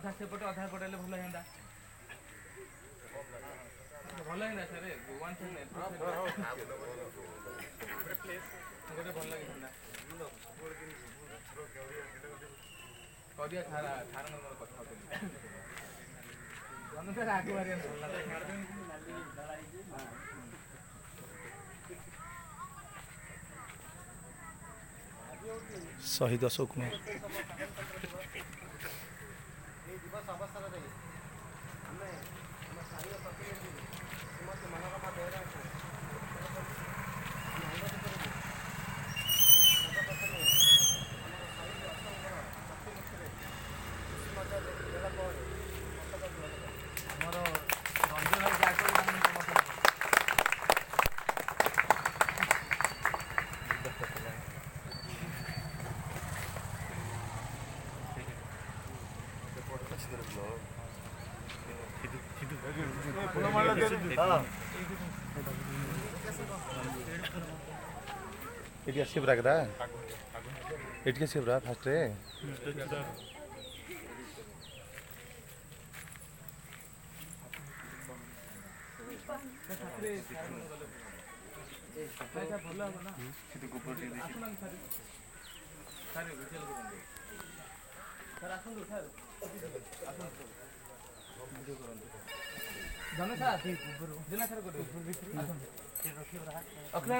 ଅଧା ସେପଟେ ଅଧା ପଡେଇଲେ ଭଲ ହେଇନ୍ତା ଭଲ ହେଇନା ସାର୍ ୱାନ୍ ସାଇଡ୍ ଗୋଟେ ଭଲ ଲାଗିଥାନ୍ତା କରିବା ସାରା ସାରଙ୍କ ମୋର କଥା ହଉଥିଲି ଜନତାର ଆଗ ବାହାରିବା शहीद अशोक कुमार दिवस अवसर आमे आम स्थानीय प्रतिनिधि श्रीमती मनोरमा बेहरा को एटी आसी ब्रागरा एटी आसी ब्रा फास्ट रे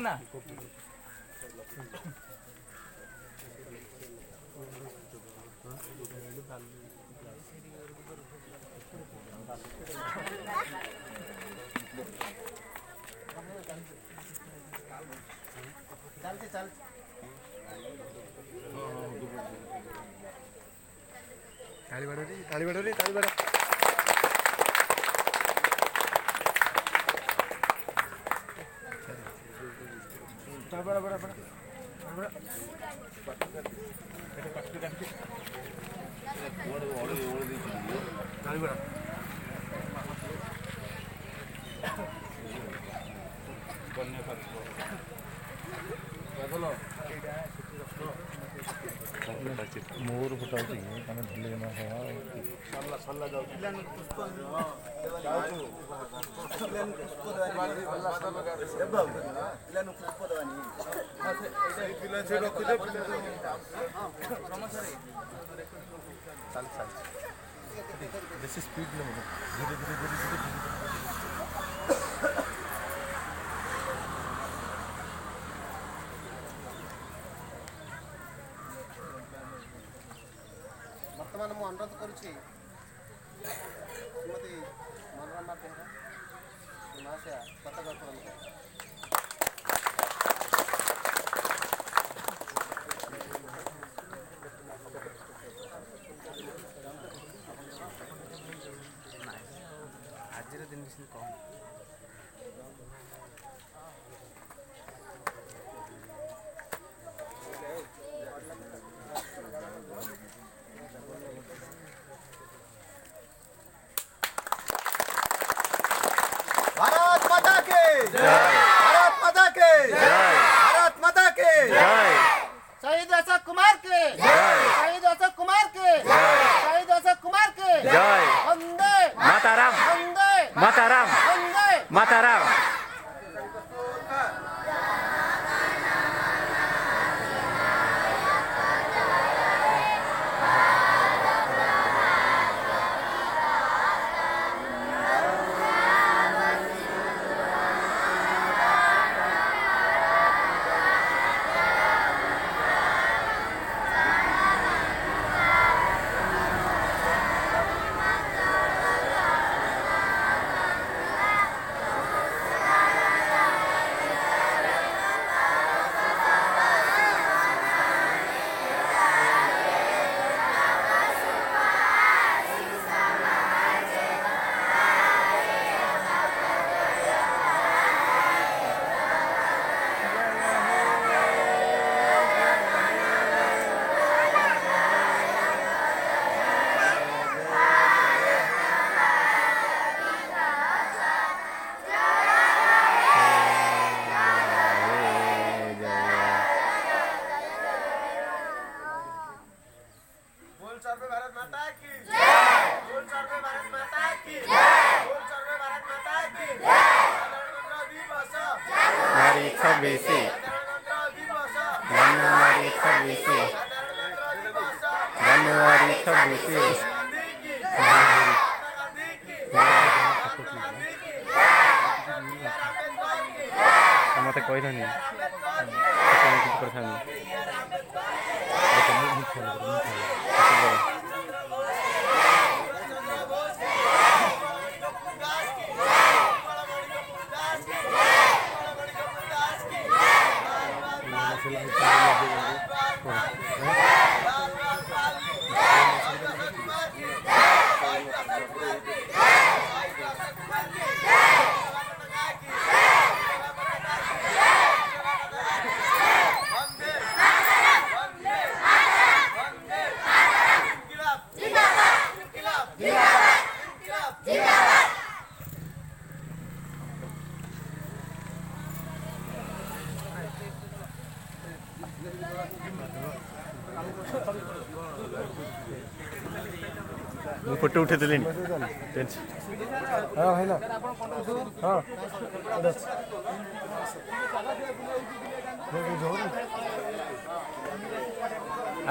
ना चलते चल ताली बाड़ो रे ताली बाड़ो रे ताली बाड़ो बड़ा बड़ा बड़ा ताली बाड़ो मोर फुटा मैंने भूल गया बेसी स्पीड धीरे धीरे धीरे धीरे बर्तमान मुझे अनुरोध करुच्ची श्रीमती मनोरमा बेहरा महाशया पताका उत्तोलन आज दिन कौन भारत माता के भारत माता के भारत माता के शहीद अशोक कुमार के शहीद अशोक कुमार के शहीद अशोक कुमार के वंदे माताराम वंदे माताराम वंदे माताराम Januari 26 Januari 26 Januari 26 मत कहनी फोटो उठे देली हाँ है ना हाँ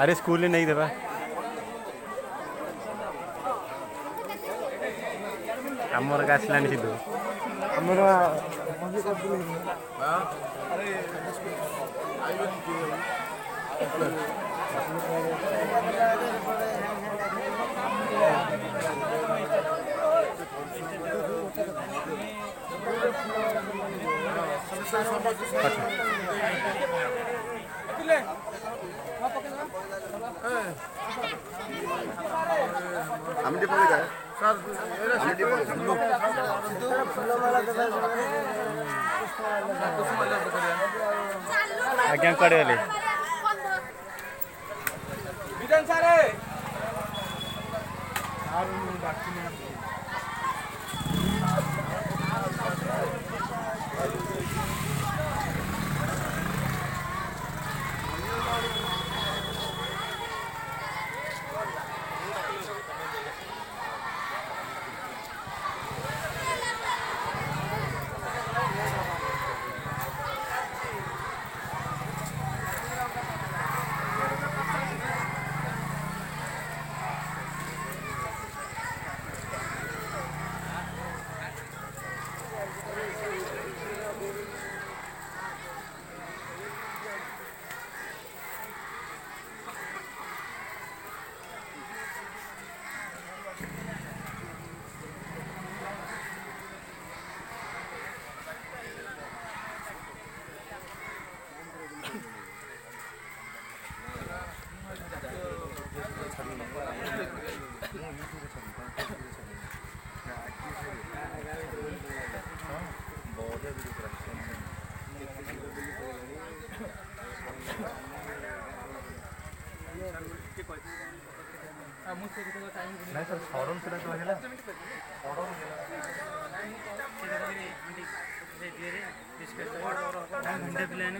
अरे स्कूल में नहीं देवा आमर का आसलानी सीधु हमारा आज्ञा कड़े वाले विधान सारे नहीं सर फॉर्म से तो है ना घंटे प्लान